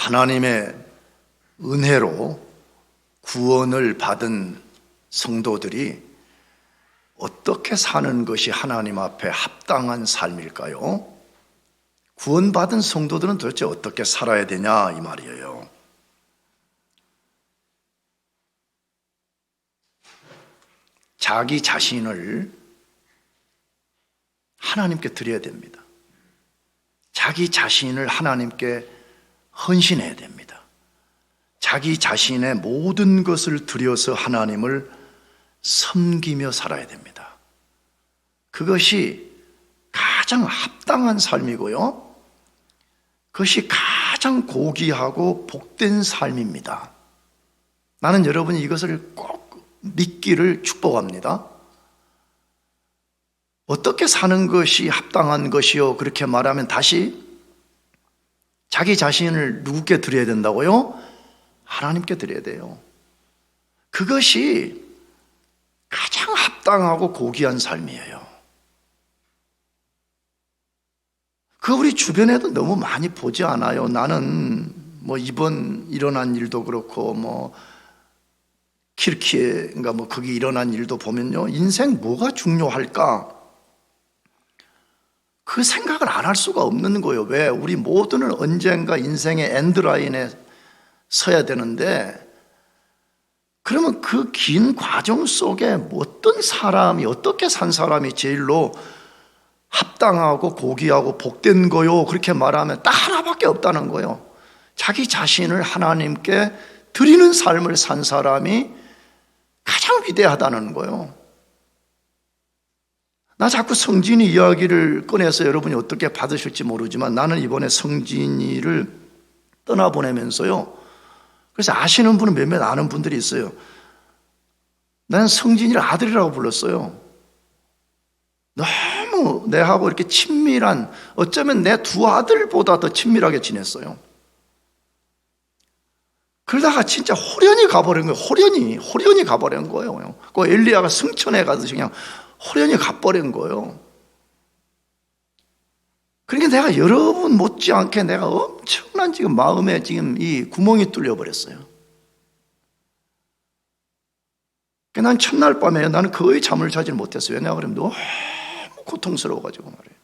하나님의 은혜로 구원을 받은 성도들이 어떻게 사는 것이 하나님 앞에 합당한 삶일까요? 구원받은 성도들은 도대체 어떻게 살아야 되냐 이 말이에요. 자기 자신을 하나님께 드려야 됩니다. 자기 자신을 하나님께 헌신해야 됩니다. 자기 자신의 모든 것을 들여서 하나님을 섬기며 살아야 됩니다. 그것이 가장 합당한 삶이고요. 그것이 가장 고귀하고 복된 삶입니다. 나는 여러분이 이것을 꼭 믿기를 축복합니다. 어떻게 사는 것이 합당한 것이요? 그렇게 말하면 다시 자기 자신을 누구께 드려야 된다고요? 하나님께 드려야 돼요. 그것이 가장 합당하고 고귀한 삶이에요. 우리 주변에도 너무 많이 보지 않아요. 나는 이번 일어난 일도 그렇고 키르키에인가 거기 일어난 일도 보면요, 인생 뭐가 중요할까? 그 생각을 안 할 수가 없는 거예요. 왜? 우리 모두는 언젠가 인생의 엔드라인에 서야 되는데, 그러면 그 긴 과정 속에 어떤 사람이, 어떻게 산 사람이 제일로 합당하고 고귀하고 복된 거요? 그렇게 말하면 딱 하나밖에 없다는 거예요. 자기 자신을 하나님께 드리는 삶을 산 사람이 가장 위대하다는 거예요. 나 자꾸 성진이 이야기를 꺼내서 여러분이 어떻게 받으실지 모르지만, 나는 이번에 성진이를 떠나보내면서요, 그래서 아시는 분은 몇몇 아는 분들이 있어요. 나는 성진이를 아들이라고 불렀어요. 너무 내하고 이렇게 친밀한, 어쩌면 내 두 아들보다 더 친밀하게 지냈어요. 그러다가 진짜 호련히 가버린 거예요. 호련히 가버린 거예요. 그 엘리야가 승천해 가듯이 그냥 호련히 가버린 거예요. 그러니까 내가 여러분 못지않게 내가 엄청난 지금 마음에 지금 이 구멍이 뚫려버렸어요. 난 첫날 밤에 나는 거의 잠을 자질 못했어요. 왜냐 그러면 너무 고통스러워가지고 말이에요.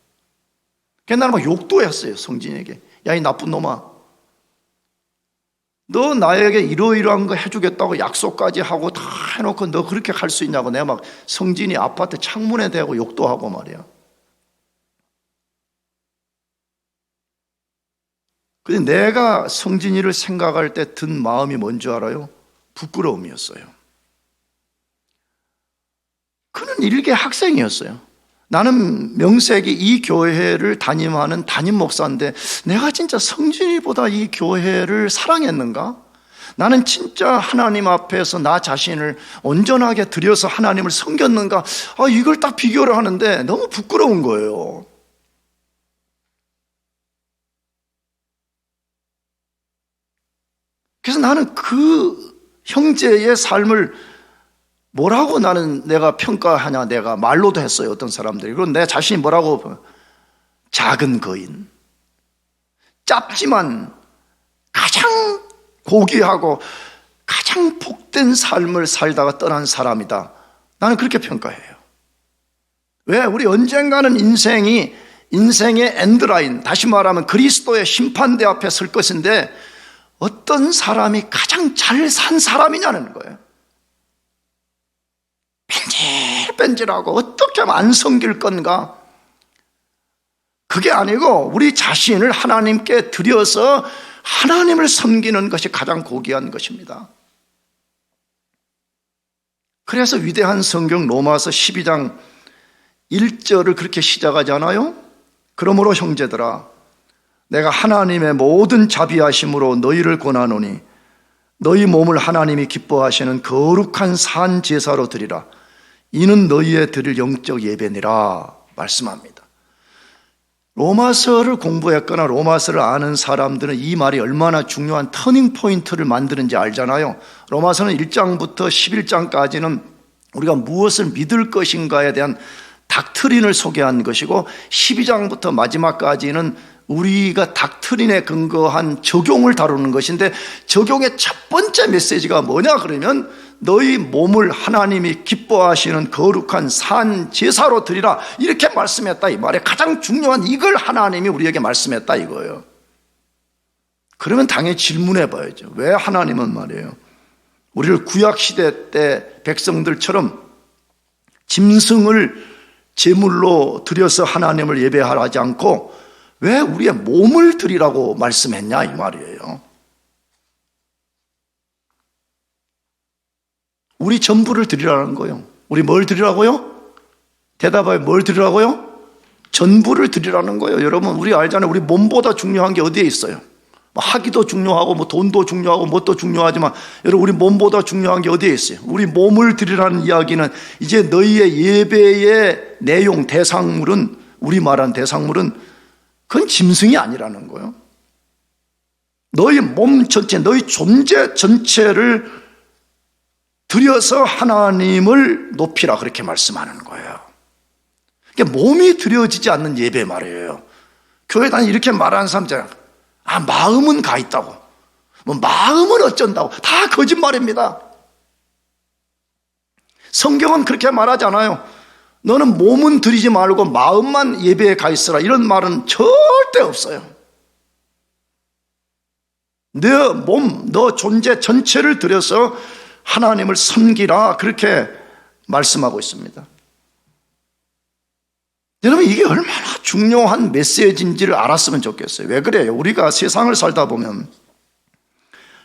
그래서 나는 막 욕도 했어요, 성진에게. 야, 이 나쁜 놈아, 너 나에게 이러이러한 거 해주겠다고 약속까지 하고 다 해놓고 너 그렇게 할 수 있냐고. 내가 막 성진이 아파트 창문에 대고 욕도 하고 말이야. 근데 내가 성진이를 생각할 때 든 마음이 뭔지 알아요? 부끄러움이었어요. 그는 일개 학생이었어요. 나는 명색이 이 교회를 담임하는 담임 목사인데 내가 진짜 성진이보다 이 교회를 사랑했는가? 나는 진짜 하나님 앞에서 나 자신을 온전하게 드려서 하나님을 섬겼는가? 이걸 딱 비교를 하는데 너무 부끄러운 거예요. 그래서 나는 그 형제의 삶을 뭐라고 내가 평가하냐, 내가 말로도 했어요, 어떤 사람들이. 그리고 내 자신이 뭐라고, 작은 거인, 짧지만 가장 고귀하고 가장 복된 삶을 살다가 떠난 사람이다, 나는 그렇게 평가해요. 왜? 우리 언젠가는 인생의 엔드라인, 다시 말하면 그리스도의 심판대 앞에 설 것인데 어떤 사람이 가장 잘 산 사람이냐는 거예요. 뺀질뺀질하고 어떻게 하면 안 섬길 건가? 그게 아니고 우리 자신을 하나님께 드려서 하나님을 섬기는 것이 가장 고귀한 것입니다. 그래서 위대한 성경 로마서 12장 1절을 그렇게 시작하잖아요. 그러므로 형제들아, 내가 하나님의 모든 자비하심으로 너희를 권하노니 너희 몸을 하나님이 기뻐하시는 거룩한 산 제사로 드리라. 이는 너희의 드릴 영적 예배니라 말씀합니다. 로마서를 공부했거나 로마서를 아는 사람들은 이 말이 얼마나 중요한 터닝 포인트를 만드는지 알잖아요. 로마서는 1장부터 11장까지는 우리가 무엇을 믿을 것인가에 대한 닥트린을 소개한 것이고, 12장부터 마지막까지는 우리가 닥트린에 근거한 적용을 다루는 것인데, 적용의 첫 번째 메시지가 뭐냐 그러면 너희 몸을 하나님이 기뻐하시는 거룩한 산 제사로 드리라, 이렇게 말씀했다 이 말이에요. 가장 중요한 이걸 하나님이 우리에게 말씀했다 이거예요. 그러면 당연히 질문해 봐야죠. 왜 하나님은 말이에요, 우리를 구약시대 때 백성들처럼 짐승을 제물로 드려서 하나님을 예배하지 않고 왜 우리의 몸을 드리라고 말씀했냐 이 말이에요. 우리 전부를 드리라는 거예요. 우리 뭘 드리라고요? 대답하여, 뭘 드리라고요? 전부를 드리라는 거예요. 여러분, 우리 알잖아요. 우리 몸보다 중요한 게 어디에 있어요? 학위도 중요하고 돈도 중요하고 뭣도 중요하지만, 여러분, 우리 몸보다 중요한 게 어디에 있어요? 우리 몸을 드리라는 이야기는 이제 너희의 예배의 내용, 대상물은, 우리 말한 대상물은 그건 짐승이 아니라는 거예요. 너희 몸 전체, 너희 존재 전체를 드려서 하나님을 높이라, 그렇게 말씀하는 거예요. 그러니까 몸이 드려지지 않는 예배 말이에요. 교회 다니 이렇게 말하는 사람 있잖아요. 마음은 가 있다고, 마음은 어쩐다고, 다 거짓말입니다. 성경은 그렇게 말하지 않아요. 너는 몸은 드리지 말고 마음만 예배에 가 있으라, 이런 말은 절대 없어요. 너 몸, 너 존재 전체를 들여서 하나님을 섬기라, 그렇게 말씀하고 있습니다. 여러분, 이게 얼마나 중요한 메시지인지를 알았으면 좋겠어요. 왜 그래요? 우리가 세상을 살다 보면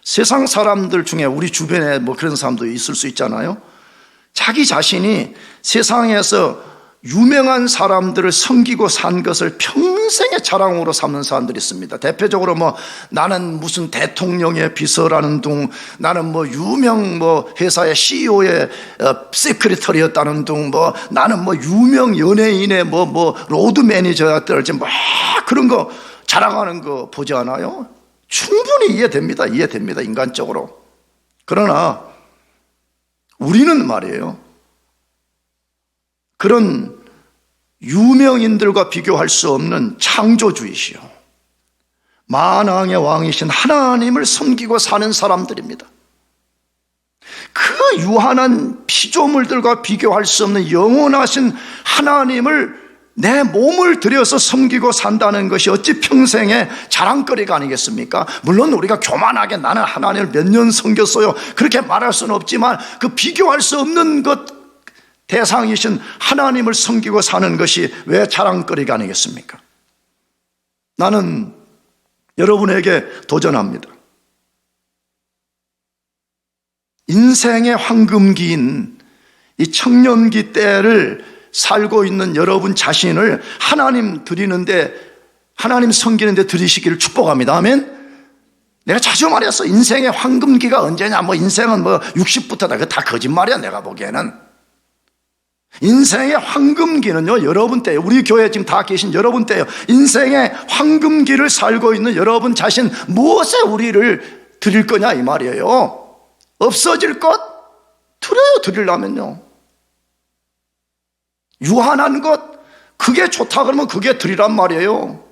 세상 사람들 중에 우리 주변에 그런 사람도 있을 수 있잖아요. 자기 자신이 세상에서 유명한 사람들을 섬기고 산 것을 평생의 자랑으로 삼는 사람들이 있습니다. 대표적으로 나는 무슨 대통령의 비서라는 둥, 나는 유명 회사의 CEO의 세크리터리였다는 둥, 나는 유명 연예인의 로드 매니저였다든지 그런 거 자랑하는 거 보지 않아요? 충분히 이해됩니다. 인간적으로. 그러나 우리는 말이에요, 그런 유명인들과 비교할 수 없는 창조주이시요 만왕의 왕이신 하나님을 섬기고 사는 사람들입니다. 그 유한한 피조물들과 비교할 수 없는 영원하신 하나님을 내 몸을 들여서 섬기고 산다는 것이 어찌 평생의 자랑거리가 아니겠습니까? 물론 우리가 교만하게 나는 하나님을 몇 년 섬겼어요, 그렇게 말할 수는 없지만, 그 비교할 수 없는 것 대상이신 하나님을 섬기고 사는 것이 왜 자랑거리가 아니겠습니까? 나는 여러분에게 도전합니다. 인생의 황금기인 이 청년기 때를 살고 있는 여러분 자신을 하나님 드리는데, 하나님 섬기는데 드리시기를 축복합니다. 아멘. 내가 자주 말했어. 인생의 황금기가 언제냐, 인생은 60부터다. 그거 다 거짓말이야, 내가 보기에는. 인생의 황금기는요, 여러분 때예요. 우리 교회에 지금 다 계신 여러분 때예요. 인생의 황금기를 살고 있는 여러분 자신, 무엇에 우리를 드릴 거냐 이 말이에요. 없어질 것? 드려요, 드리려면요. 유한한 것, 그게 좋다 그러면 그게 드리란 말이에요.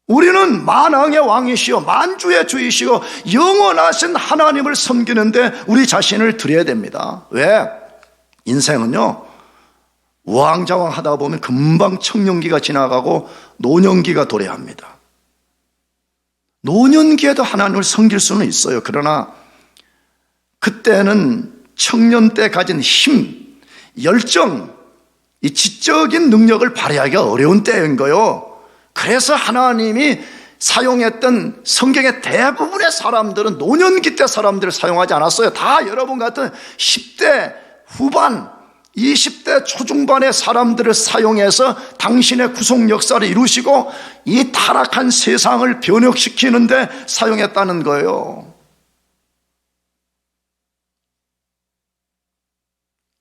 우리는 만왕의 왕이시요 만주의 주이시요 영원하신 하나님을 섬기는데 우리 자신을 드려야 됩니다. 왜? 인생은요, 우왕좌왕 하다 보면 금방 청년기가 지나가고 노년기가 도래합니다. 노년기에도 하나님을 섬길 수는 있어요. 그러나 그때는 청년 때 가진 힘, 열정, 이 지적인 능력을 발휘하기가 어려운 때인 거예요. 그래서 하나님이 사용했던 성경의 대부분의 사람들은 노년기 때 사람들을 사용하지 않았어요. 다 여러분 같은 10대 후반, 20대 초중반의 사람들을 사용해서 당신의 구속 역사를 이루시고 이 타락한 세상을 변혁시키는데 사용했다는 거예요.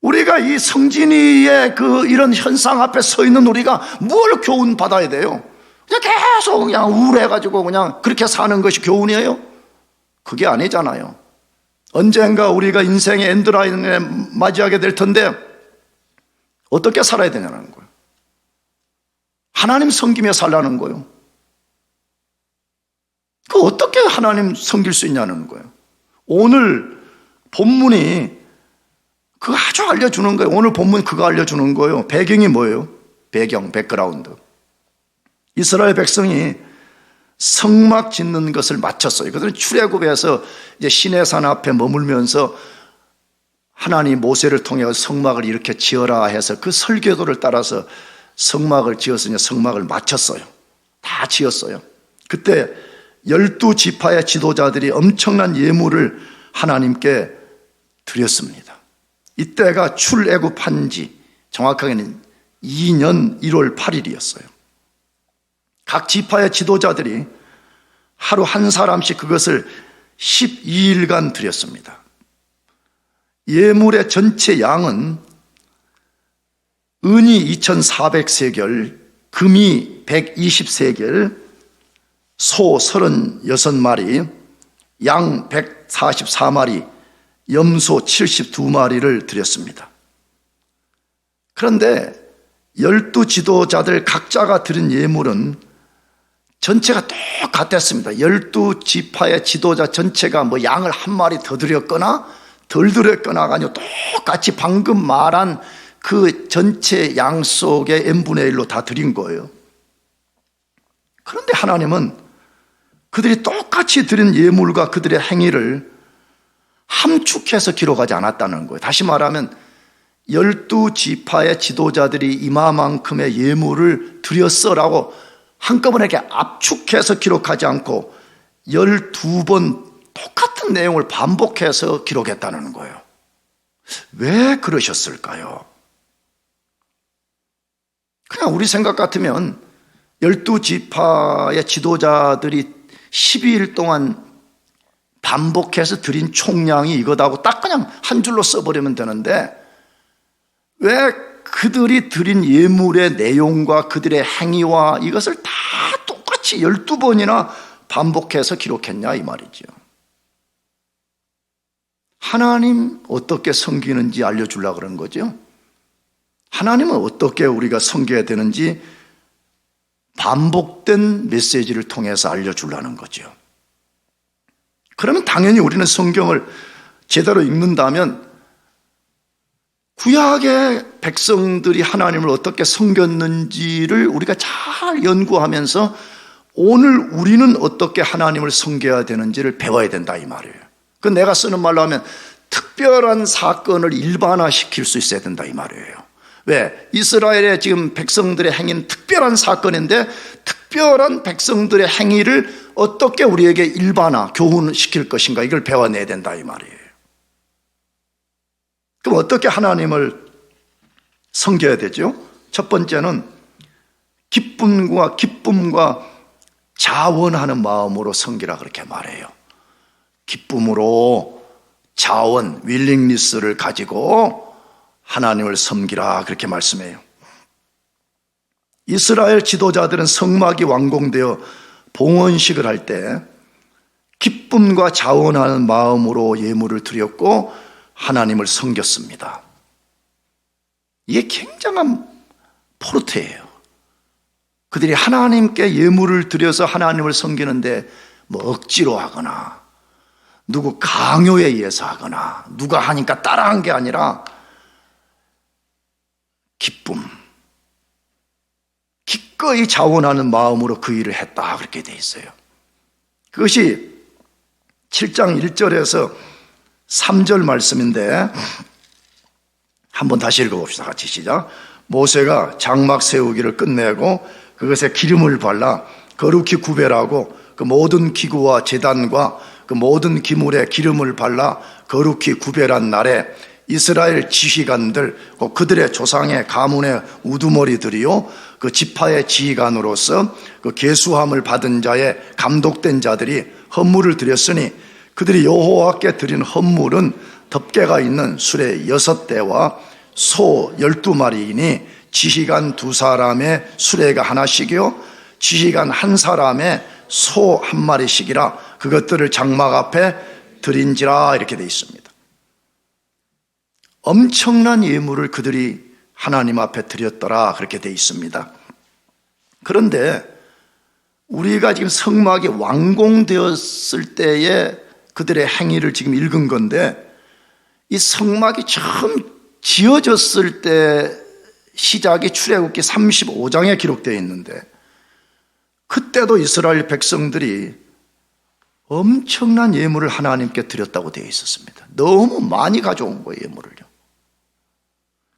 우리가 이 성진이의 이런 현상 앞에 서 있는 우리가 뭘 교훈 받아야 돼요? 그냥 계속 그냥 우울해가지고 그냥 그렇게 사는 것이 교훈이에요? 그게 아니잖아요. 언젠가 우리가 인생의 엔드라인에 맞이하게 될 텐데 어떻게 살아야 되냐는 거예요. 하나님 섬기며 살라는 거예요. 그 어떻게 하나님 섬길 수 있냐는 거예요. 오늘 본문이 그거 아주 알려주는 거예요. 오늘 본문 그거 알려주는 거예요. 배경이 뭐예요? 배경, 백그라운드. 이스라엘 백성이 성막 짓는 것을 마쳤어요. 그들은 출애굽에서 이제 시내산 앞에 머물면서 하나님 모세를 통해 성막을 이렇게 지어라 해서 그 설계도를 따라서 성막을 지었으니 성막을 마쳤어요. 다 지었어요. 그때 12지파의 지도자들이 엄청난 예물을 하나님께 드렸습니다. 이때가 출애굽한 지 정확하게는 2년 1월 8일이었어요. 각 지파의 지도자들이 하루 한 사람씩 그것을 12일간 드렸습니다. 예물의 전체 양은 은이 2400세겔, 금이 120세겔, 소 36마리, 양 144마리, 염소 72마리를 드렸습니다. 그런데 12지도자들 각자가 드린 예물은 전체가 똑같았습니다. 12지파의 지도자 전체가 뭐 양을 한 마리 더 드렸거나 덜 드렸거나가 아니고 똑같이 방금 말한 그 전체 양 속의 n분의 1로 다 드린 거예요. 그런데 하나님은 그들이 똑같이 드린 예물과 그들의 행위를 함축해서 기록하지 않았다는 거예요. 다시 말하면 12지파의 지도자들이 이마만큼의 예물을 드렸어라고 한꺼번에 이렇게 압축해서 기록하지 않고 12번 똑같은 내용을 반복해서 기록했다는 거예요. 왜 그러셨을까요? 그냥 우리 생각 같으면 12지파의 지도자들이 12일 동안 반복해서 드린 총량이 이거다고 딱 그냥 한 줄로 써버리면 되는데 왜 그들이 드린 예물의 내용과 그들의 행위와 이것을 다 똑같이 12번이나 반복해서 기록했냐 이 말이죠. 하나님 어떻게 섬기는지 알려주려고 그런 거죠. 하나님은 어떻게 우리가 섬겨야 되는지 반복된 메시지를 통해서 알려주려는 거죠. 그러면 당연히 우리는 성경을 제대로 읽는다면 구약의 백성들이 하나님을 어떻게 섬겼는지를 우리가 잘 연구하면서 오늘 우리는 어떻게 하나님을 섬겨야 되는지를 배워야 된다 이 말이에요. 그 내가 쓰는 말로 하면 특별한 사건을 일반화시킬 수 있어야 된다 이 말이에요. 왜? 이스라엘의 지금 백성들의 행위는 특별한 사건인데 특별한 백성들의 행위를 어떻게 우리에게 일반화, 교훈시킬 것인가 이걸 배워내야 된다 이 말이에요. 그럼 어떻게 하나님을 섬겨야 되죠? 첫 번째는 기쁨과 자원하는 마음으로 섬기라 그렇게 말해요. 기쁨으로 자원, 윌링리스를 가지고 하나님을 섬기라 그렇게 말씀해요. 이스라엘 지도자들은 성막이 완공되어 봉헌식을 할 때 기쁨과 자원하는 마음으로 예물을 드렸고 하나님을 섬겼습니다. 이게 굉장한 포르테예요. 그들이 하나님께 예물을 드려서 하나님을 섬기는데 뭐 억지로 하거나 누구 강요에 의해서 하거나 누가 하니까 따라한 게 아니라 기쁨, 기꺼이 자원하는 마음으로 그 일을 했다 그렇게 돼 있어요. 그것이 7장 1절에서 3절 말씀인데 한번 다시 읽어봅시다. 같이 시작. 모세가 장막 세우기를 끝내고 그것에 기름을 발라 거룩히 구별하고 그 모든 기구와 제단과 그 모든 기물에 기름을 발라 거룩히 구별한 날에 이스라엘 지휘관들 그들의 조상의 가문의 우두머리들이요 그 지파의 지휘관으로서 그 계수함을 받은 자의 감독된 자들이 헌물을 드렸으니 그들이 여호와께 드린 헌물은 덮개가 있는 수레 6대와 소 12마리이니 지휘관 2사람의 수레가 하나씩이요 지휘관 1사람의 소 1마리씩이라 그것들을 장막 앞에 드린지라 이렇게 되어 있습니다. 엄청난 예물을 그들이 하나님 앞에 드렸더라 그렇게 되어 있습니다. 그런데 우리가 지금 성막이 완공되었을 때의 그들의 행위를 지금 읽은 건데, 이 성막이 처음 지어졌을 때 시작이 출애굽기 35장에 기록되어 있는데, 그때도 이스라엘 백성들이 엄청난 예물을 하나님께 드렸다고 되어 있었습니다. 너무 많이 가져온 거예요, 예물을요.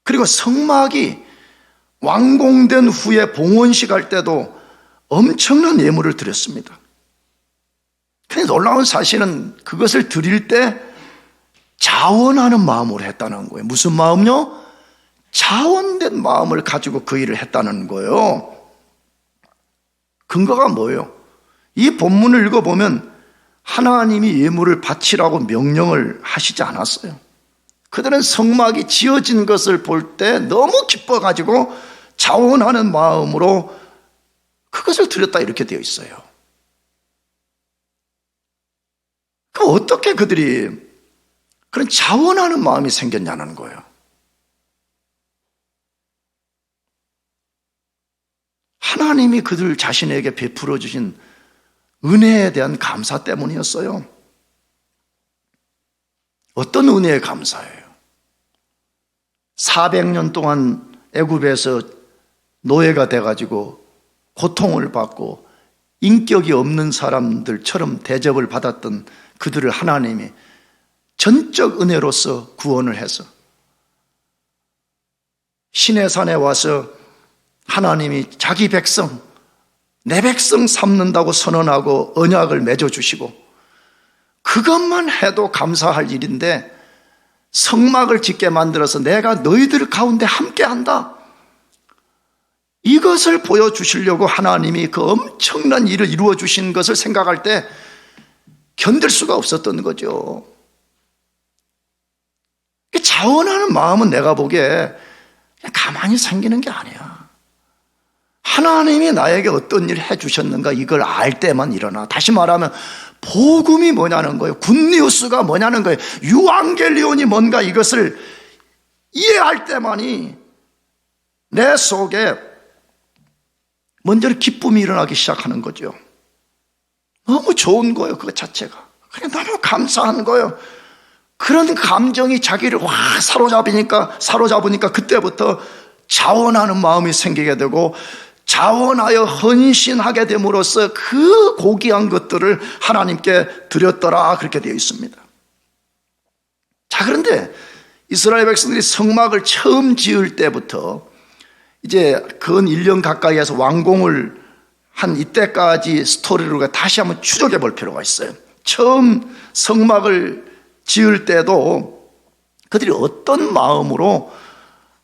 그리고 성막이 완공된 후에 봉헌식 할 때도 엄청난 예물을 드렸습니다. 근데 놀라운 사실은 그것을 드릴 때 자원하는 마음으로 했다는 거예요. 무슨 마음요? 자원된 마음을 가지고 그 일을 했다는 거예요. 근거가 뭐예요? 이 본문을 읽어보면 하나님이 예물을 바치라고 명령을 하시지 않았어요. 그들은 성막이 지어진 것을 볼 때 너무 기뻐가지고 자원하는 마음으로 그것을 드렸다 이렇게 되어 있어요. 그럼 어떻게 그들이 그런 자원하는 마음이 생겼냐는 거예요. 하나님이 그들 자신에게 베풀어 주신 은혜에 대한 감사 때문이었어요. 어떤 은혜에 감사해요? 400년 동안 애굽에서 노예가 돼가지고 고통을 받고 인격이 없는 사람들처럼 대접을 받았던 그들을 하나님이 전적 은혜로서 구원을 해서 시내산에 와서 하나님이 자기 백성, 내 백성 삼는다고 선언하고 언약을 맺어주시고, 그것만 해도 감사할 일인데 성막을 짓게 만들어서 내가 너희들 가운데 함께한다, 이것을 보여주시려고 하나님이 그 엄청난 일을 이루어 주신 것을 생각할 때 견딜 수가 없었던 거죠. 자원하는 마음은 내가 보기에 그냥 가만히 생기는 게 아니야. 하나님이 나에게 어떤 일을 해주셨는가 이걸 알 때만 일어나. 다시 말하면 복음이 뭐냐는 거예요. 굿뉴스가 뭐냐는 거예요. 유앙겔리온이 뭔가 이것을 이해할 때만이 내 속에 먼저 기쁨이 일어나기 시작하는 거죠. 너무 좋은 거예요, 그것 자체가. 그냥 너무 감사한 거예요. 그런 감정이 자기를 확 사로잡으니까 그때부터 자원하는 마음이 생기게 되고, 자원하여 헌신하게 됨으로써 그 고귀한 것들을 하나님께 드렸더라, 그렇게 되어 있습니다. 자, 그런데 이스라엘 백성들이 성막을 처음 지을 때부터 이제 근 1년 가까이에서 완공을 한 이때까지 스토리를 다시 한번 추적해 볼 필요가 있어요. 처음 성막을 지을 때도 그들이 어떤 마음으로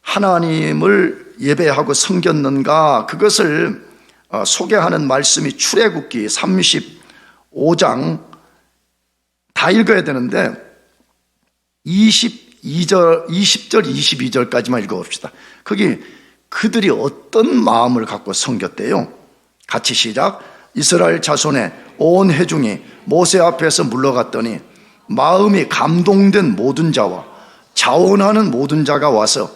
하나님을 예배하고 섬겼는가, 그것을 소개하는 말씀이 출애굽기 35장 다 읽어야 되는데 20절 22절까지만 읽어봅시다. 거기 그들이 어떤 마음을 갖고 섬겼대요. 같이 시작. 이스라엘 자손의 온 회중이 모세 앞에서 물러갔더니 마음이 감동된 모든 자와 자원하는 모든 자가 와서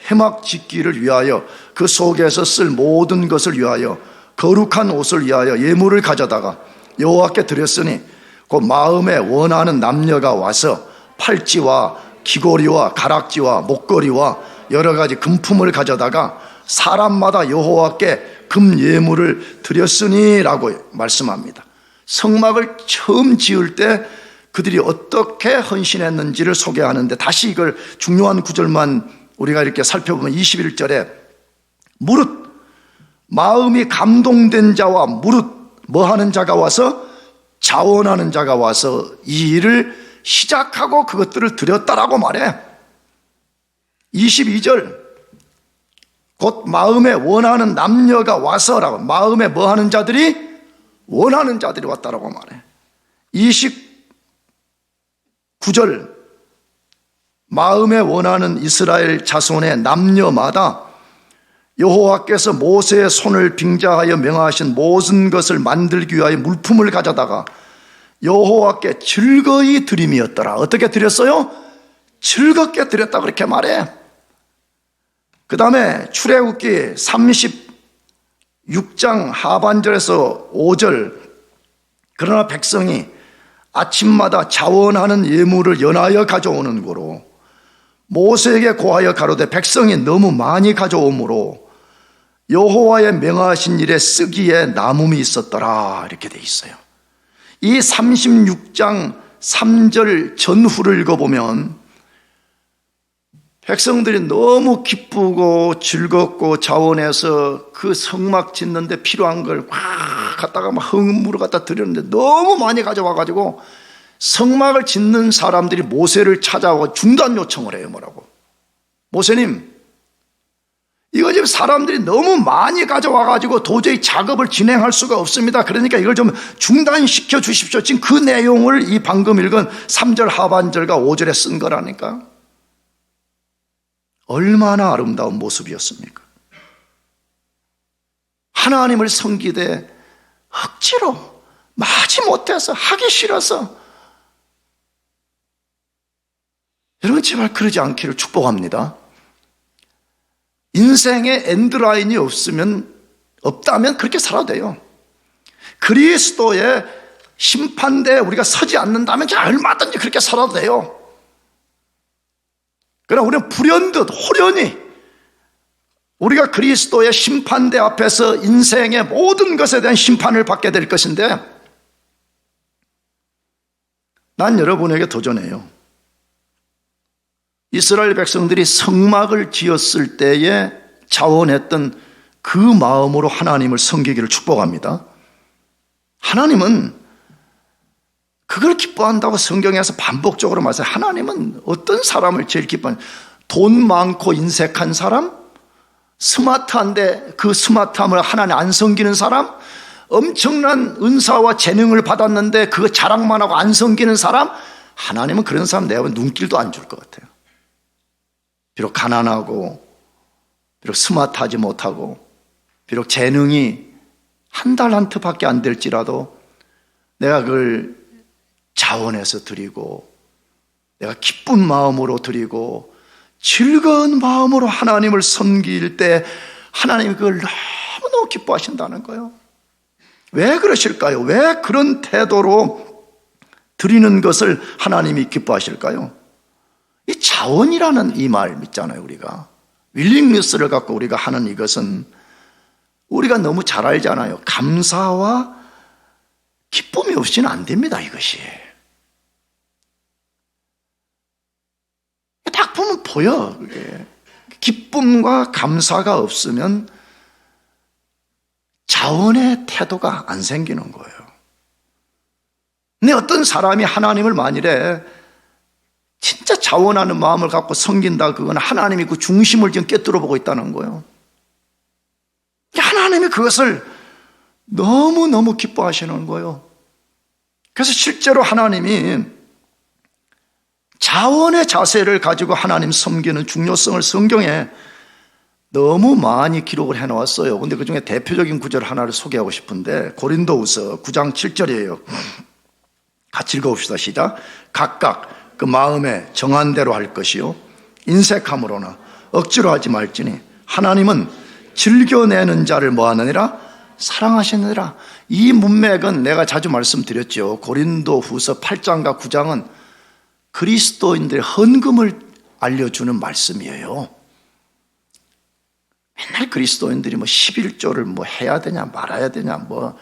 회막 짓기를 위하여 그 속에서 쓸 모든 것을 위하여 거룩한 옷을 위하여 예물을 가져다가 여호와께 드렸으니 그 마음에 원하는 남녀가 와서 팔찌와 귀고리와 가락지와 목걸이와 여러 가지 금품을 가져다가 사람마다 여호와께 금 예물을 드렸으니 라고 말씀합니다. 성막을 처음 지을 때 그들이 어떻게 헌신했는지를 소개하는데, 다시 이걸 중요한 구절만 우리가 이렇게 살펴보면 21절에 무릇 마음이 감동된 자와 무릇 뭐하는 자가 와서, 자원하는 자가 와서 이 일을 시작하고 그것들을 드렸다라고 말해. 22절 곧 마음에 원하는 남녀가 와서라고, 마음에 뭐하는 자들이, 원하는 자들이 왔다라고 말해. 29절 마음에 원하는 이스라엘 자손의 남녀마다 여호와께서 모세의 손을 빙자하여 명하신 모든 것을 만들기 위하여 물품을 가져다가 여호와께 즐거이 드림이었더라. 어떻게 드렸어요? 즐겁게 드렸다, 그렇게 말해. 그 다음에 출애굽기 6장 하반절에서 5절, 그러나 백성이 아침마다 자원하는 예물을 연하여 가져오는 고로 모세에게 고하여 가로되 백성이 너무 많이 가져오므로 여호와의 명하신 일에 쓰기에 남음이 있었더라, 이렇게 돼 있어요. 이 36장 3절 전후를 읽어보면 백성들이 너무 기쁘고 즐겁고 자원해서 그 성막 짓는데 필요한 걸 막 갖다가 막 헌물을 갖다 드렸는데 너무 많이 가져와가지고 성막을 짓는 사람들이 모세를 찾아오고 중단 요청을 해요. 뭐라고? 모세님, 이거 지금 사람들이 너무 많이 가져와가지고 도저히 작업을 진행할 수가 없습니다. 그러니까 이걸 좀 중단시켜 주십시오. 지금 그 내용을 이 방금 읽은 3절 하반절과 5절에 쓴 거라니까. 얼마나 아름다운 모습이었습니까? 하나님을 섬기되 억지로 마지못해서 하기 싫어서. 여러분 제발 그러지 않기를 축복합니다. 인생에 엔드라인이 없다면 그렇게 살아도 돼요. 그리스도의 심판대에 우리가 서지 않는다면 얼마든지 그렇게 살아도 돼요. 그러나 우리는 불현듯 호련히 우리가 그리스도의 심판대 앞에서 인생의 모든 것에 대한 심판을 받게 될 것인데, 난 여러분에게 도전해요. 이스라엘 백성들이 성막을 지었을 때에 자원했던 그 마음으로 하나님을 섬기기를 축복합니다. 하나님은 그걸 기뻐한다고 성경에서 반복적으로 말해요. 하나님은 어떤 사람을 제일 기뻐하냐? 돈 많고 인색한 사람? 스마트한데 그 스마트함을 하나님 안 섬기는 사람? 엄청난 은사와 재능을 받았는데 그거 자랑만 하고 안 섬기는 사람? 하나님은 그런 사람 내가 보면 눈길도 안 줄 것 같아요. 비록 가난하고, 비록 스마트하지 못하고, 비록 재능이 한 달란트밖에 안 될지라도 내가 그걸 자원해서 드리고, 내가 기쁜 마음으로 드리고, 즐거운 마음으로 하나님을 섬길 때 하나님이 그걸 너무너무 기뻐하신다는 거예요. 왜 그러실까요? 왜 그런 태도로 드리는 것을 하나님이 기뻐하실까요? 이 자원이라는 이 말 믿잖아요. 우리가 윌링리스를 갖고 우리가 하는 이것은 우리가 너무 잘 알잖아요. 감사와 기쁨이 없이는 안 됩니다. 이것이 딱 보면 보여. 그게 기쁨과 감사가 없으면 자원의 태도가 안 생기는 거예요. 근데 어떤 사람이 하나님을 만일에 진짜 자원하는 마음을 갖고 섬긴다, 그건 하나님이 그 중심을 지금 깨뜨려 보고 있다는 거예요. 하나님이 그것을 너무너무 기뻐하시는 거예요. 그래서 실제로 하나님이 자원의 자세를 가지고 하나님 섬기는 중요성을 성경에 너무 많이 기록을 해놓았어요. 근데 그 중에 대표적인 구절 하나를 소개하고 싶은데 고린도후서 9장 7절이에요. 같이 읽어봅시다. 시작. 각각 그 마음에 정한 대로 할 것이요 인색함으로나 억지로 하지 말지니 하나님은 즐겨내는 자를 뭐하느니라? 사랑하시느니라. 이 문맥은 내가 자주 말씀드렸죠. 고린도후서 8장과 9장은 그리스도인들의 헌금을 알려주는 말씀이에요. 맨날 그리스도인들이 뭐 11조를 뭐 해야 되냐 말아야 되냐 뭐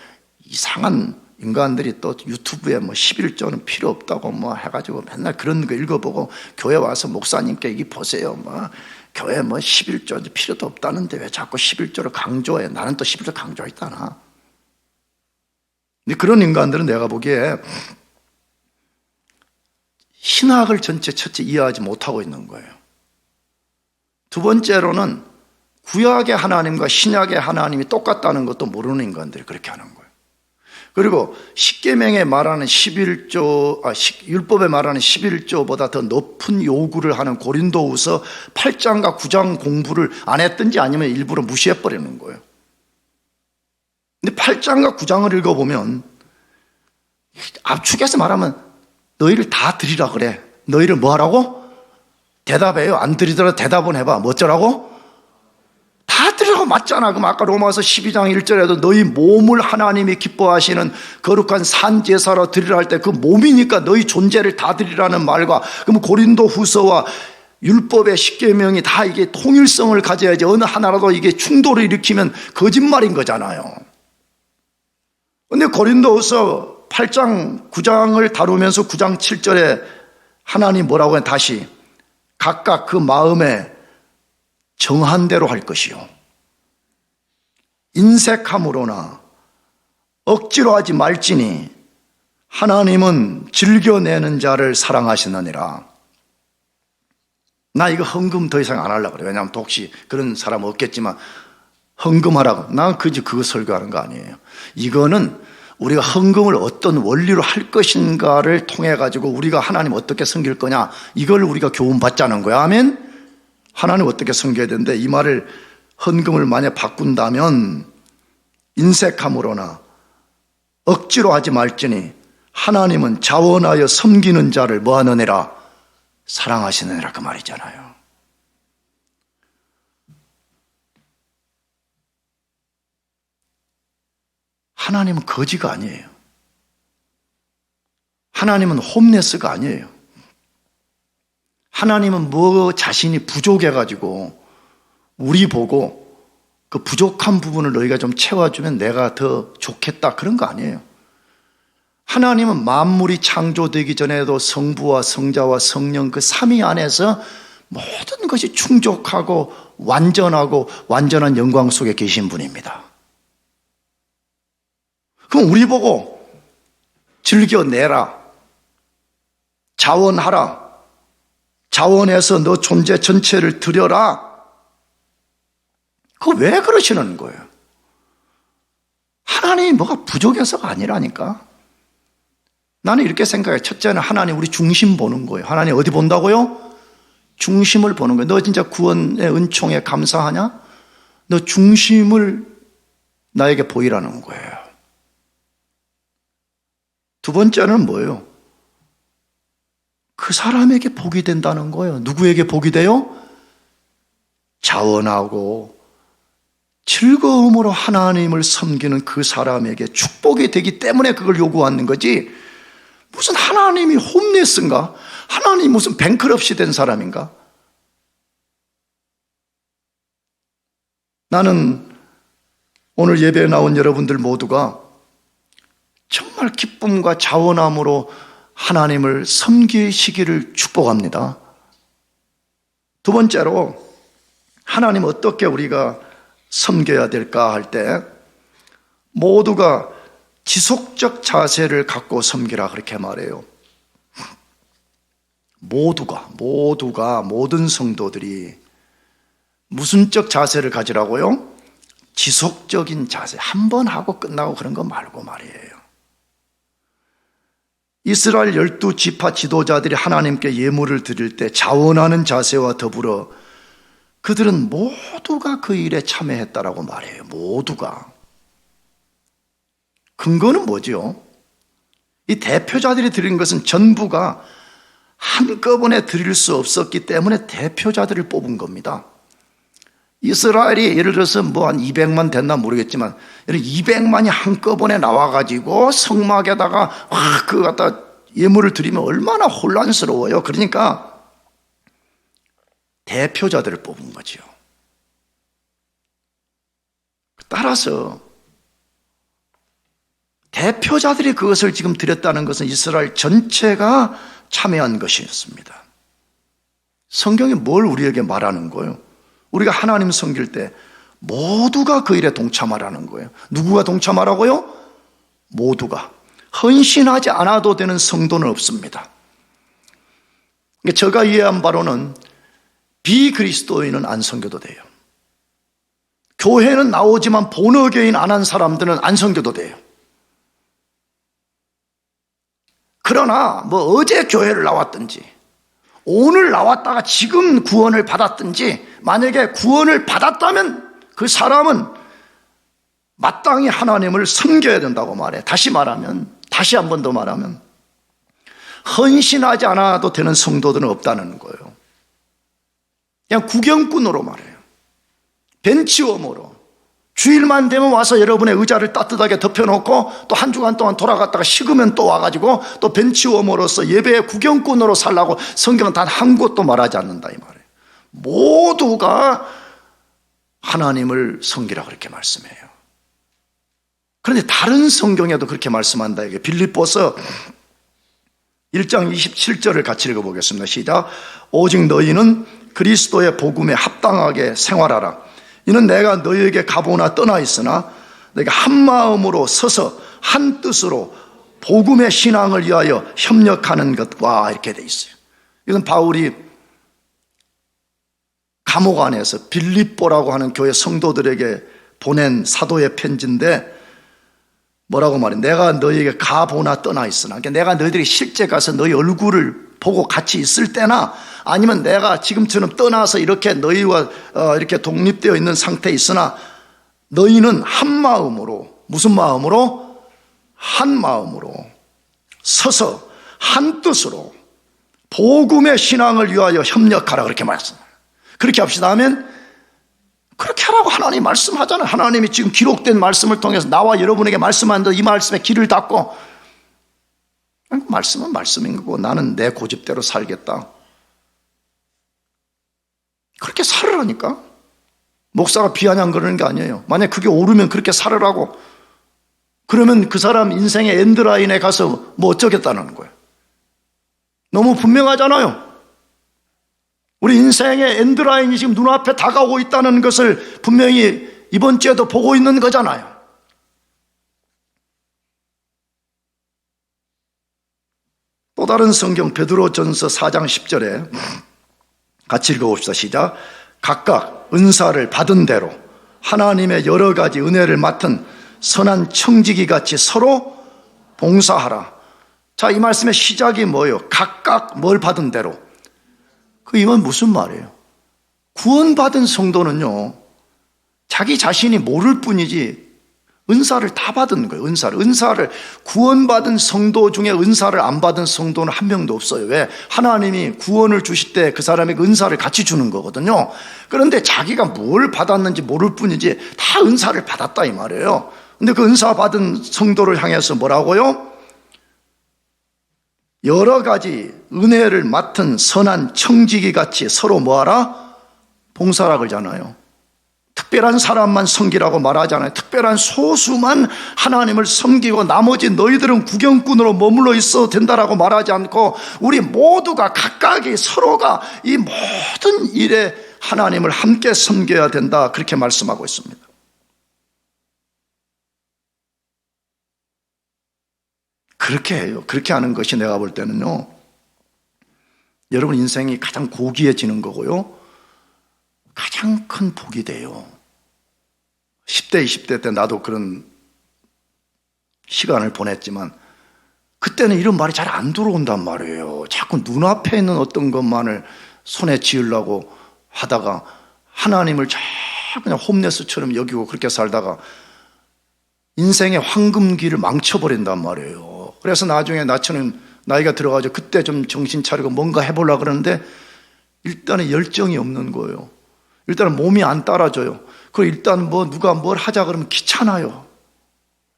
이상한 인간들이 또 유튜브에 뭐 11조는 필요 없다고 뭐 해가지고 맨날 그런 거 읽어보고 교회 와서 목사님께 이게 보세요. 뭐 교회 뭐 11조 필요도 없다는데 왜 자꾸 11조를 강조해? 나는 또 11조 강조했잖아. 근데 그런 인간들은 내가 보기에 신학을 첫째 이해하지 못하고 있는 거예요. 두 번째로는 구약의 하나님과 신약의 하나님이 똑같다는 것도 모르는 인간들이 그렇게 하는 거예요. 그리고 십계명에 말하는 11조, 율법에 말하는 11조보다 더 높은 요구를 하는 고린도후서 8장과 9장 공부를 안 했든지 아니면 일부러 무시해버리는 거예요. 근데 8장과 9장을 읽어보면 압축해서 말하면 너희를 다 드리라 그래. 너희를 뭐 하라고? 대답해요. 안 드리더라도 대답은 해봐. 뭐 어쩌라고? 다 드리라고 맞잖아. 그럼 아까 로마서 12장 1절에도 너희 몸을 하나님이 기뻐하시는 거룩한 산제사로 드리라 할 때 그 몸이니까 너희 존재를 다 드리라는 말과, 그럼 고린도 후서와 율법의 십계명이 다 이게 통일성을 가져야지 어느 하나라도 이게 충돌을 일으키면 거짓말인 거잖아요. 근데 고린도후서 8장 9장을 다루면서 9장 7절에 하나님 뭐라고 해? 다시 각각 그 마음에 정한 대로 할 것이요 인색함으로나 억지로 하지 말지니 하나님은 즐겨내는 자를 사랑하시느니라. 나 이거 헌금 더 이상 안 하려고 그래. 왜냐하면 혹시 그런 사람 없겠지만 헌금하라고. 난 그거 설교하는 거 아니에요. 이거는 우리가 헌금을 어떤 원리로 할 것인가를 통해 가지고 우리가 하나님 어떻게 섬길 거냐, 이걸 우리가 교훈 받자는 거야. 아멘. 하나님 어떻게 섬겨야 되는데, 이 말을 헌금을 만약 바꾼다면 인색함으로나 억지로 하지 말지니 하나님은 자원하여 섬기는 자를 뭐하느니라? 사랑하시느니라, 그 말이잖아요. 하나님은 거지가 아니에요. 하나님은 홈레스가 아니에요. 하나님은 뭐 자신이 부족해가지고 우리 보고 그 부족한 부분을 너희가 좀 채워주면 내가 더 좋겠다, 그런 거 아니에요. 하나님은 만물이 창조되기 전에도 성부와 성자와 성령 그 삼위 안에서 모든 것이 충족하고 완전하고 완전한 영광 속에 계신 분입니다. 그럼 우리 보고 즐겨내라, 자원하라, 자원해서 너 존재 전체를 드려라, 그거 왜 그러시는 거예요? 하나님이 뭐가 부족해서가 아니라니까. 나는 이렇게 생각해. 첫째는 하나님 우리 중심 보는 거예요. 하나님 어디 본다고요? 중심을 보는 거예요. 너 진짜 구원의 은총에 감사하냐? 너 중심을 나에게 보이라는 거예요. 두 번째는 뭐예요? 그 사람에게 복이 된다는 거예요. 누구에게 복이 돼요? 자원하고 즐거움으로 하나님을 섬기는 그 사람에게 축복이 되기 때문에 그걸 요구하는 거지, 무슨 하나님이 홈리스인가? 하나님이 무슨 뱅크럽시 된 사람인가? 나는 오늘 예배에 나온 여러분들 모두가 정말 기쁨과 자원함으로 하나님을 섬기시기를 축복합니다. 두 번째로 하나님 어떻게 우리가 섬겨야 될까 할 때 모두가 지속적 자세를 갖고 섬기라, 그렇게 말해요. 모두가 모든 성도들이 무슨 적 자세를 가지라고요? 지속적인 자세. 한 번 하고 끝나고 그런 거 말고 말이에요. 이스라엘 12지파 지도자들이 하나님께 예물을 드릴 때 자원하는 자세와 더불어 그들은 모두가 그 일에 참여했다라고 말해요. 모두가. 근거는 뭐죠? 이 대표자들이 드린 것은 전부가 한꺼번에 드릴 수 없었기 때문에 대표자들을 뽑은 겁니다. 이스라엘이 예를 들어서 뭐 한 200만 됐나 모르겠지만 200만이 한꺼번에 나와가지고 성막에다가 그거 갖다 예물을 드리면 얼마나 혼란스러워요. 그러니까 대표자들을 뽑은 거죠. 따라서 대표자들이 그것을 지금 드렸다는 것은 이스라엘 전체가 참여한 것이었습니다. 성경이 뭘 우리에게 말하는 거예요? 우리가 하나님 섬길 때 모두가 그 일에 동참하라는 거예요. 누구가 동참하라고요? 모두가. 헌신하지 않아도 되는 성도는 없습니다. 제가 이해한 바로는 비그리스도인은 안 섬겨도 돼요. 교회는 나오지만 본어교인 안 한 사람들은 안 섬겨도 돼요. 그러나 뭐 어제 교회를 나왔든지 오늘 나왔다가 지금 구원을 받았든지, 만약에 구원을 받았다면 그 사람은 마땅히 하나님을 섬겨야 된다고 말해. 다시 한 번 더 말하면 헌신하지 않아도 되는 성도들은 없다는 거예요. 그냥 구경꾼으로 말해요. 벤치워머로. 주일만 되면 와서 여러분의 의자를 따뜻하게 덮여놓고 또 한 주간 동안 돌아갔다가 식으면 또 와가지고 또 벤치워머로서 예배의 구경꾼으로 살라고 성경은 단 한 곳도 말하지 않는다 이 말이에요. 모두가 하나님을 섬기라 그렇게 말씀해요. 그런데 다른 성경에도 그렇게 말씀한다. 이게 빌립보서 1장 27절을 같이 읽어보겠습니다. 시작. 오직 너희는 그리스도의 복음에 합당하게 생활하라. 이는 내가 너희에게 가보나 떠나 있으나 내가 한 마음으로 서서 한 뜻으로 복음의 신앙을 위하여 협력하는 것과 이렇게 돼 있어요. 이건 바울이 감옥 안에서 빌립보라고 하는 교회 성도들에게 보낸 사도의 편지인데 뭐라고 말해? 내가 너희에게 가보나 떠나 있으나, 그러니까 내가 너희들이 실제 가서 너희 얼굴을 보고 같이 있을 때나 아니면 내가 지금처럼 떠나서 이렇게 너희와 이렇게 독립되어 있는 상태에 있으나 너희는 한 마음으로, 무슨 마음으로? 한 마음으로 서서 한 뜻으로 복음의 신앙을 위하여 협력하라 그렇게 말씀해요. 그렇게 합시다 하면 그렇게 하라고 하나님이 말씀하잖아요. 하나님이 지금 기록된 말씀을 통해서 나와 여러분에게 말씀하는데 이 말씀에 귀를 닫고 말씀은 말씀인 거고 나는 내 고집대로 살겠다. 그렇게 살으라니까. 목사가 비아냥 그러는 게 아니에요. 만약 그게 옳으면 그렇게 살으라고. 그러면 그 사람 인생의 엔드라인에 가서 뭐 어쩌겠다는 거예요. 너무 분명하잖아요. 우리 인생의 엔드라인이 지금 눈앞에 다가오고 있다는 것을 분명히 이번 주에도 보고 있는 거잖아요. 또 다른 성경 베드로전서 4장 10절에 같이 읽어봅시다. 시작. 각각 은사를 받은 대로 하나님의 여러 가지 은혜를 맡은 선한 청지기 같이 서로 봉사하라. 자, 이 말씀의 시작이 뭐예요? 각각 뭘 받은 대로. 이건 무슨 말이에요? 구원받은 성도는요, 자기 자신이 모를 뿐이지 은사를 다 받은 거예요. 은사를 구원받은 성도 중에 은사를 안 받은 성도는 한 명도 없어요. 왜? 하나님이 구원을 주실 때 그 사람에게 은사를 같이 주는 거거든요. 그런데 자기가 뭘 받았는지 모를 뿐이지 다 은사를 받았다 이 말이에요. 근데 그 은사 받은 성도를 향해서 뭐라고요? 여러 가지 은혜를 맡은 선한 청지기 같이 서로 뭐하라? 봉사라 그러잖아요. 특별한 사람만 섬기라고 말하잖아요. 특별한 소수만 하나님을 섬기고 나머지 너희들은 구경꾼으로 머물러 있어도 된다라고 말하지 않고 우리 모두가 각각이 서로가 이 모든 일에 하나님을 함께 섬겨야 된다 그렇게 말씀하고 있습니다. 그렇게 해요. 그렇게 하는 것이 내가 볼 때는요, 여러분 인생이 가장 고귀해지는 거고요, 가장 큰 복이 돼요. 10대, 20대 때 나도 그런 시간을 보냈지만 그때는 이런 말이 잘 안 들어온단 말이에요. 자꾸 눈앞에 있는 어떤 것만을 손에 쥐으려고 하다가 하나님을 자꾸 그냥 홈레스처럼 여기고 그렇게 살다가 인생의 황금기를 망쳐버린단 말이에요. 그래서 나중에 나처럼 나이가 들어가지고 그때 좀 정신 차리고 뭔가 해보려고 그러는데 일단은 열정이 없는 거예요. 일단은 몸이 안 따라줘요. 그리고 일단 뭐 누가 뭘 하자 그러면 귀찮아요.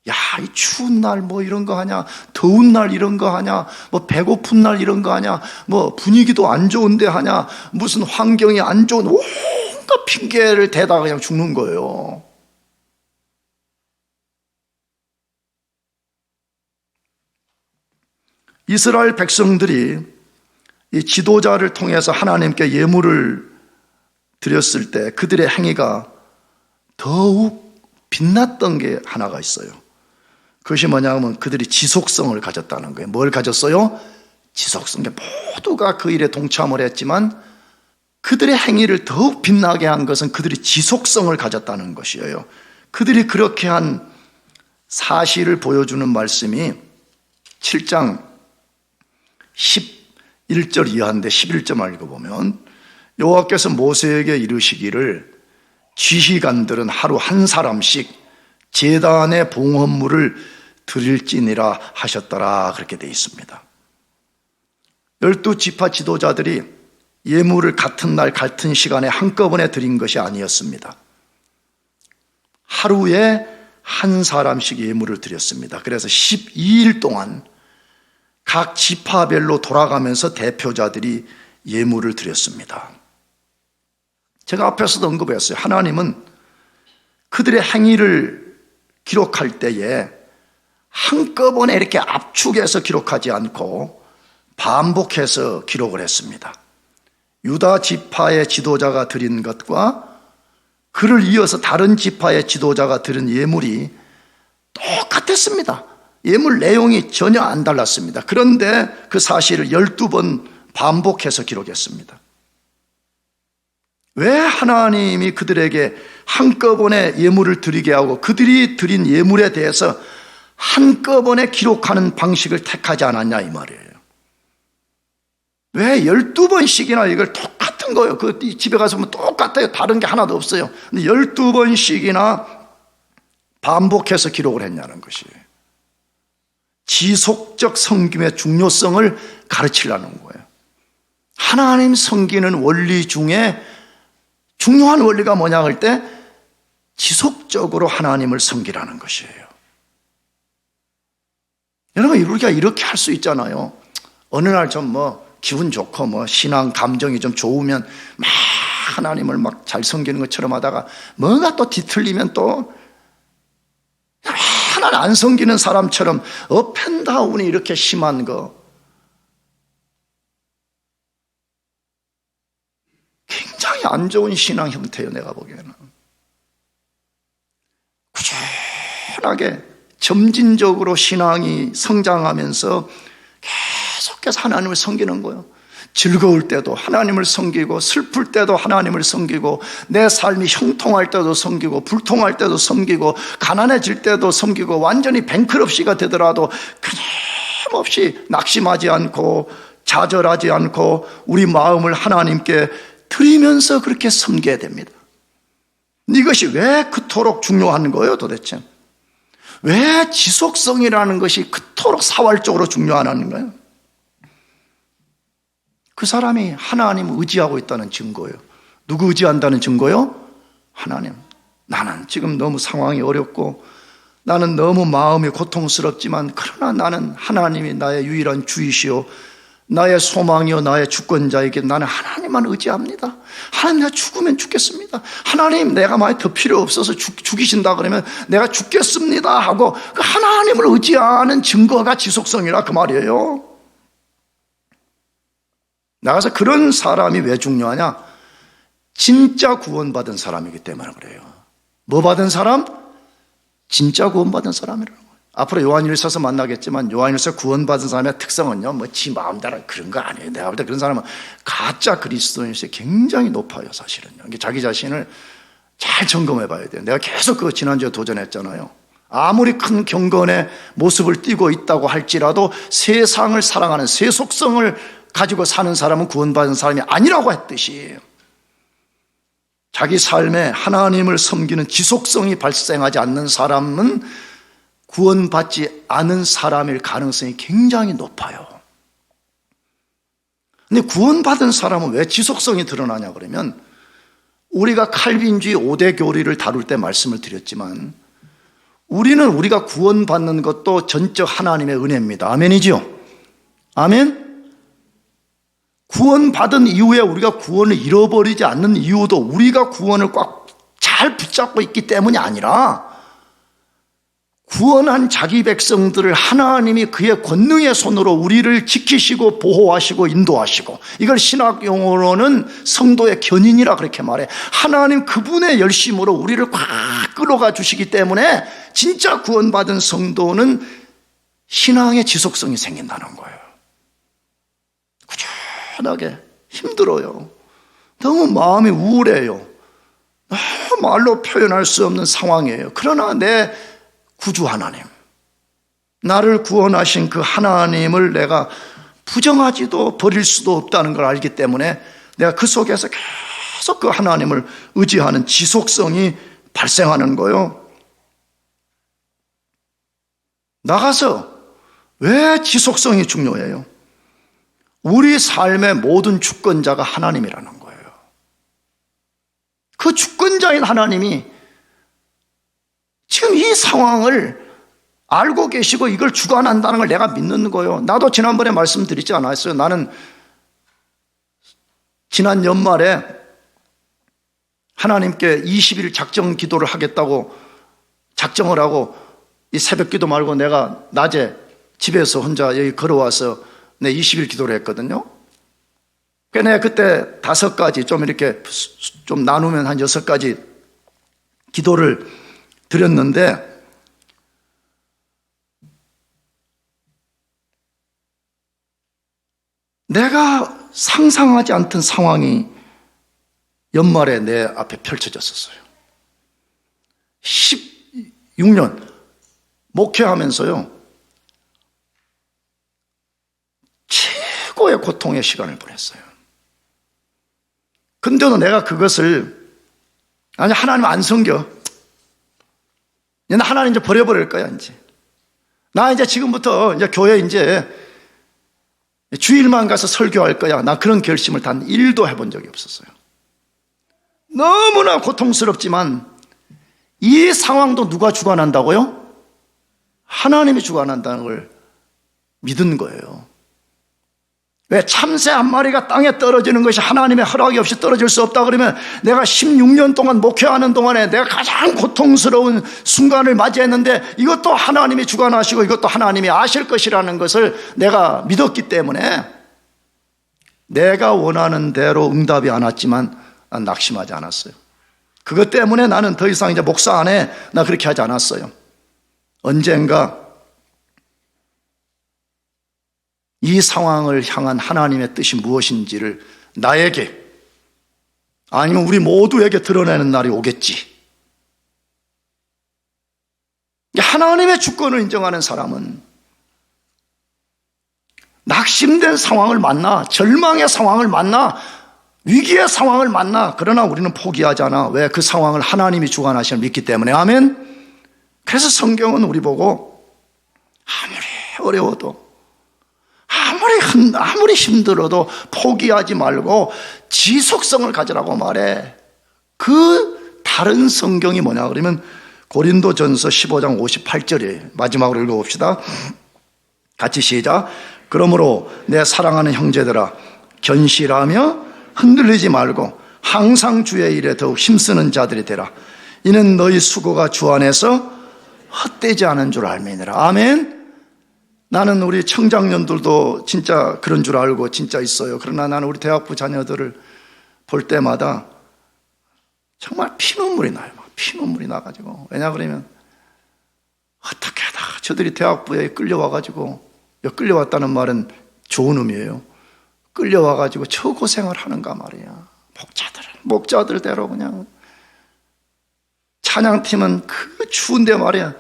야, 이 추운 날 뭐 이런 거 하냐, 더운 날 이런 거 하냐, 뭐 배고픈 날 이런 거 하냐, 뭐 분위기도 안 좋은데 하냐, 무슨 환경이 안 좋은 온갖 핑계를 대다가 그냥 죽는 거예요. 이스라엘 백성들이 이 지도자를 통해서 하나님께 예물을 드렸을 때 그들의 행위가 더욱 빛났던 게 하나가 있어요. 그것이 뭐냐면 그들이 지속성을 가졌다는 거예요. 뭘 가졌어요? 지속성. 모두가 그 일에 동참을 했지만 그들의 행위를 더욱 빛나게 한 것은 그들이 지속성을 가졌다는 것이에요. 그들이 그렇게 한 사실을 보여주는 말씀이 7장 11절 이하인데 11절만 읽어보면 여호와께서 모세에게 이르시기를 지휘관들은 하루 한 사람씩 제단의 봉헌물을 드릴지니라 하셨더라 그렇게 되어 있습니다. 12지파 지도자들이 예물을 같은 날 같은 시간에 한꺼번에 드린 것이 아니었습니다. 하루에 한 사람씩 예물을 드렸습니다. 그래서 12일 동안 각 지파별로 돌아가면서 대표자들이 예물을 드렸습니다. 제가 앞에서도 언급했어요. 하나님은 그들의 행위를 기록할 때에 한꺼번에 이렇게 압축해서 기록하지 않고 반복해서 기록을 했습니다. 유다 지파의 지도자가 드린 것과 그를 이어서 다른 지파의 지도자가 드린 예물이 똑같았습니다. 예물 내용이 전혀 안 달랐습니다. 그런데 그 사실을 12번 반복해서 기록했습니다. 왜 하나님이 그들에게 한꺼번에 예물을 드리게 하고 그들이 드린 예물에 대해서 한꺼번에 기록하는 방식을 택하지 않았냐 이 말이에요. 왜 12번씩이나 이걸 똑같은 거예요. 그 집에 가서 보면 똑같아요. 다른 게 하나도 없어요. 근데 12번씩이나 반복해서 기록을 했냐는 것이에요. 지속적 섬김의 중요성을 가르치려는 거예요. 하나님 섬기는 원리 중에 중요한 원리가 뭐냐 할 때 지속적으로 하나님을 섬기라는 것이에요. 여러분, 우리가 이렇게 할 수 있잖아요. 어느 날 좀 기분 좋고 신앙 감정이 좀 좋으면 막 하나님을 막 잘 섬기는 것처럼 하다가 뭐가 또 뒤틀리면 또 하나님 안 섬기는 사람처럼 업앤다운이 이렇게 심한 거 굉장히 안 좋은 신앙 형태예요. 내가 보기에는 꾸준하게 점진적으로 신앙이 성장하면서 계속해서 하나님을 섬기는 거예요. 즐거울 때도 하나님을 섬기고 슬플 때도 하나님을 섬기고 내 삶이 형통할 때도 섬기고 불통할 때도 섬기고 가난해질 때도 섬기고 완전히 뱅크럽시가 되더라도 끊임없이 낙심하지 않고 좌절하지 않고 우리 마음을 하나님께 드리면서 그렇게 섬겨야 됩니다. 이것이 왜 그토록 중요한 거예요 도대체? 왜 지속성이라는 것이 그토록 사활적으로 중요하다는 거예요? 그 사람이 하나님을 의지하고 있다는 증거예요. 누구 의지한다는 증거요? 하나님. 나는 지금 너무 상황이 어렵고 나는 너무 마음이 고통스럽지만 그러나 나는 하나님이 나의 유일한 주이시오 나의 소망이요 나의 주권자에게 나는 하나님만 의지합니다. 하나님 내가 죽으면 죽겠습니다. 하나님 내가 만약 더 필요 없어서 죽이신다 그러면 내가 죽겠습니다 하고 그 하나님을 의지하는 증거가 지속성이라 그 말이에요. 나가서 그런 사람이 왜 중요하냐? 진짜 구원받은 사람이기 때문에 그래요. 뭐 받은 사람? 진짜 구원받은 사람이라는 거예요. 앞으로 요한일서에서 만나겠지만 요한일서 구원받은 사람의 특성은요 지 마음대로 그런 거 아니에요. 내가 볼 때 그런 사람은 가짜 그리스도인이 굉장히 높아요. 사실은요. 자기 자신을 잘 점검해 봐야 돼요. 내가 계속 그거 지난주에 도전했잖아요. 아무리 큰 경건의 모습을 띠고 있다고 할지라도 세상을 사랑하는 세속성을 가지고 사는 사람은 구원받은 사람이 아니라고 했듯이 자기 삶에 하나님을 섬기는 지속성이 발생하지 않는 사람은 구원받지 않은 사람일 가능성이 굉장히 높아요. 근데 구원받은 사람은 왜 지속성이 드러나냐 그러면 우리가 칼빈주의 5대 교리를 다룰 때 말씀을 드렸지만 우리는 우리가 구원받는 것도 전적 하나님의 은혜입니다. 아멘이죠? 아멘? 구원받은 이후에 우리가 구원을 잃어버리지 않는 이유도 우리가 구원을 꽉 잘 붙잡고 있기 때문이 아니라 구원한 자기 백성들을 하나님이 그의 권능의 손으로 우리를 지키시고 보호하시고 인도하시고 이걸 신학 용어로는 성도의 견인이라 그렇게 말해. 하나님 그분의 열심으로 우리를 꽉 끌어가 주시기 때문에 진짜 구원받은 성도는 신앙의 지속성이 생긴다는 거예요. 꾸준하게 힘들어요. 너무 마음이 우울해요. 말로 표현할 수 없는 상황이에요. 그러나 내 구주 하나님, 나를 구원하신 그 하나님을 내가 부정하지도 버릴 수도 없다는 걸 알기 때문에 내가 그 속에서 계속 그 하나님을 의지하는 지속성이 발생하는 거예요. 나가서 왜 지속성이 중요해요? 우리 삶의 모든 주권자가 하나님이라는 거예요. 그 주권자인 하나님이 지금 이 상황을 알고 계시고 이걸 주관한다는 걸 내가 믿는 거예요. 나도 지난번에 말씀드리지 않았어요. 나는 지난 연말에 하나님께 20일 작정 기도를 하겠다고 작정을 하고 이 새벽 기도 말고 내가 낮에 집에서 혼자 여기 걸어와서 내 20일 기도를 했거든요. 내가 그때 5가지 좀 이렇게 좀 나누면 한 6가지 기도를 드렸는데 내가 상상하지 않던 상황이 연말에 내 앞에 펼쳐졌었어요. 16년 목회하면서요, 최고의 고통의 시간을 보냈어요. 근데도 내가 그것을, 아니, 하나님 안 섬겨. 나 하나님 이제 버려버릴 거야, 이제. 나 이제 지금부터 이제 교회 이제 주일만 가서 설교할 거야. 나 그런 결심을 단 1도 해본 적이 없었어요. 너무나 고통스럽지만 이 상황도 누가 주관한다고요? 하나님이 주관한다는 걸 믿은 거예요. 왜 참새 한 마리가 땅에 떨어지는 것이 하나님의 허락이 없이 떨어질 수 없다 그러면 내가 16년 동안 목회하는 동안에 내가 가장 고통스러운 순간을 맞이했는데 이것도 하나님이 주관하시고 이것도 하나님이 아실 것이라는 것을 내가 믿었기 때문에 내가 원하는 대로 응답이 안 왔지만 난 낙심하지 않았어요. 그것 때문에 나는 더 이상 이제 목사 안 해. 나 그렇게 하지 않았어요. 언젠가 이 상황을 향한 하나님의 뜻이 무엇인지를 나에게 아니면 우리 모두에게 드러내는 날이 오겠지. 하나님의 주권을 인정하는 사람은 낙심된 상황을 만나, 절망의 상황을 만나, 위기의 상황을 만나, 그러나 우리는 포기하지 않아. 왜? 그 상황을 하나님이 주관하시는 믿기 때문에. 아멘. 그래서 성경은 우리 보고 아무리 어려워도 아무리 힘들어도 포기하지 말고 지속성을 가지라고 말해. 그 다른 성경이 뭐냐 그러면 고린도전서 15장 58절이에요. 마지막으로 읽어봅시다. 같이 시작. 그러므로 내 사랑하는 형제들아, 견실하며 흔들리지 말고 항상 주의 일에 더욱 힘쓰는 자들이 되라. 이는 너희 수고가 주 안에서 헛되지 않은 줄 알미니라. 아멘. 나는 우리 청장년들도 진짜 그런 줄 알고 진짜 있어요. 그러나 나는 우리 대학부 자녀들을 볼 때마다 정말 피눈물이 나요. 피눈물이 나가지고. 왜냐 그러면 어떻게 하다가 저들이 대학부에 끌려와가지고, 끌려왔다는 말은 좋은 의미예요. 끌려와가지고 저 고생을 하는가 말이야. 목자들대로 그냥. 찬양팀은 그 추운데 말이야.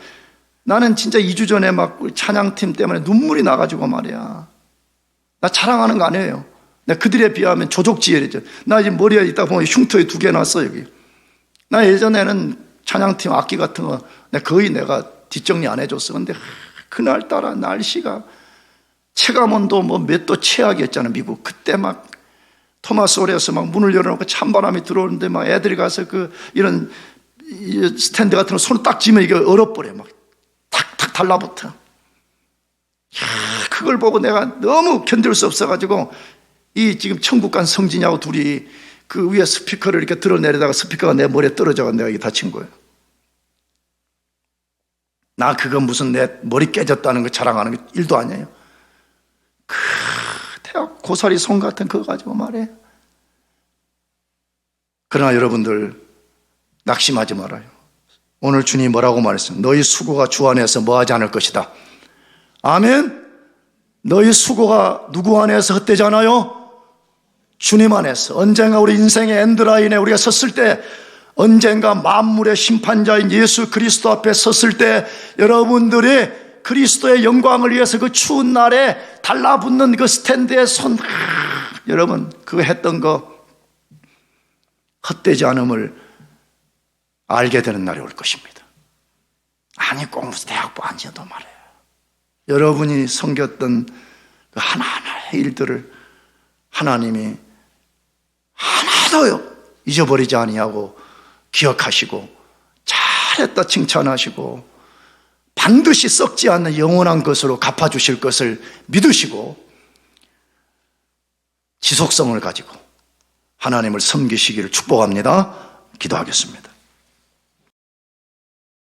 나는 진짜 2주 전에 막 찬양팀 때문에 눈물이 나가지고 말이야. 나 자랑하는 거 아니에요. 내가 그들에 비하면 조족지혈이죠. 나 지금 머리에 있다 보면 흉터에 2개 났어, 여기. 나 예전에는 찬양팀 악기 같은 거 거의 내가 뒷정리 안 해줬어. 근데 그날따라 날씨가 체감온도 뭐 몇 도 최악이었잖아, 미국. 그때 막 토마스 홀에서 막 문을 열어놓고 찬바람이 들어오는데 막 애들이 가서 이런 스탠드 같은 거 손을 딱 쥐면 이게 얼어버려. 막 탁탁 달라붙어. 그걸 보고 내가 너무 견딜 수 없어가지고 이 지금 천국 간 성진이하고 둘이 그 위에 스피커를 이렇게 들어내려다가 스피커가 내 머리에 떨어져가 내가 이게 다친 거예요. 나 그거 무슨 내 머리 깨졌다는 거 자랑하는 게 일도 아니에요. 그 대학 고사리 손 같은 그거 가지고 말해. 그러나 여러분들 낙심하지 말아요. 오늘 주님이 뭐라고 말했어요? 너희 수고가 주 안에서 뭐하지 않을 것이다. 아멘. 너희 수고가 누구 안에서 헛되지 않아요? 주님 안에서. 언젠가 우리 인생의 엔드라인에 우리가 섰을 때, 언젠가 만물의 심판자인 예수 그리스도 앞에 섰을 때 여러분들이 그리스도의 영광을 위해서 그 추운 날에 달라붙는 그 스탠드에 여러분 그거 했던 거 헛되지 않음을 알게 되는 날이 올 것입니다. 아니 꼭 무슨 대학부 아니어도 말이에요. 여러분이 섬겼던 그 하나하나의 일들을 하나님이 하나도 잊어버리지 아니하고 기억하시고 잘 잘했다 칭찬하시고 반드시 썩지 않는 영원한 것으로 갚아주실 것을 믿으시고 지속성을 가지고 하나님을 섬기시기를 축복합니다. 기도하겠습니다.